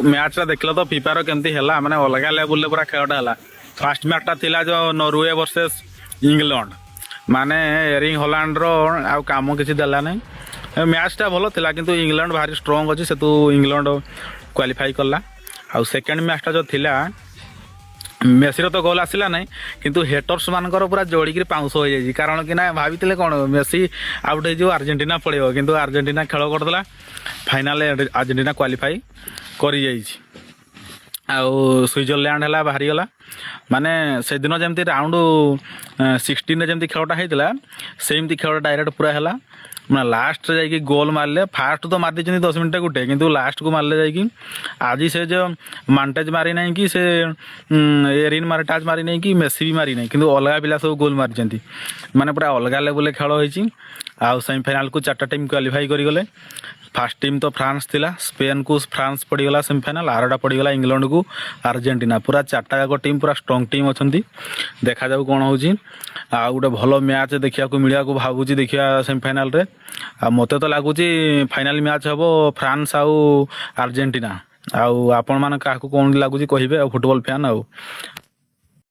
Match देखल तो फिफार केमती है माने अलग लेवल पूरा खेलटा है। फास्ट मैचटा थिला जो नॉर्वे वर्सेस इंग्लैंड माने एरिंग हॉलैंड रो आउ काम किसी देला नहीं। मैचटा भल थिला किंतु इंग्लैंड भारी स्ट्रांग अच्छी से इंग्लैंड क्वालिफाई कला। आउ सेकेंड मैचटा जो थिला मेसी तो गोल आसला ना किंतु हेटर्स मानकर पूरा जोड़िकी पाउंस हो जाए कारण कि ना भाई कौन मेसी आउट हो अर्जेंटीना पड़ेगा किंतु अर्जेंटीना खेल करदेला फाइनाल अर्जेंटीना क्वालिफाई कर स्विट्जरलैंड है बाहरी गला माने से दिन जमी राउंड 16 जमी खेलटा होता सेमती खेल डायरेक्ट पूरा है मैं लास्ट जाकि गोल मारे फास्ट तो मार दी 10 मिनट गोटे किंतु लास्ट को मारे जाकि आज से जो मांटेज मारी ना कि से एरिन मार्टाज मारी नहीं कि मेसी भी मारी नहीं किंतु अलग पिला सब गोल मारी माने पूरा अलग लेवल खेल होती। आउ सेमीफाइनाल को 4टा टीम क्वालिफाई करगले। फास्ट टीम तो फ्रांस थिला स्पेन को फ्रांस पड़ीगला सेमीफाइनाल आरटा पड़ीगला इंग्लैंड को अर्जेंटीना पूरा 4टा जाक टीम पूरा स्ट्रंग टीम अच्छा देखा जाऊ कौन हो गोटे भल मैच देखा मिलवा को भावुँ देखा सेमीफाइनाल रे। मत तो लगुच फाइनाल मैच हम फ्रांस आउ अर्जेंटीना आउ आपण मान क्या कौन लगुच कहे फुटबॉल फैन आउ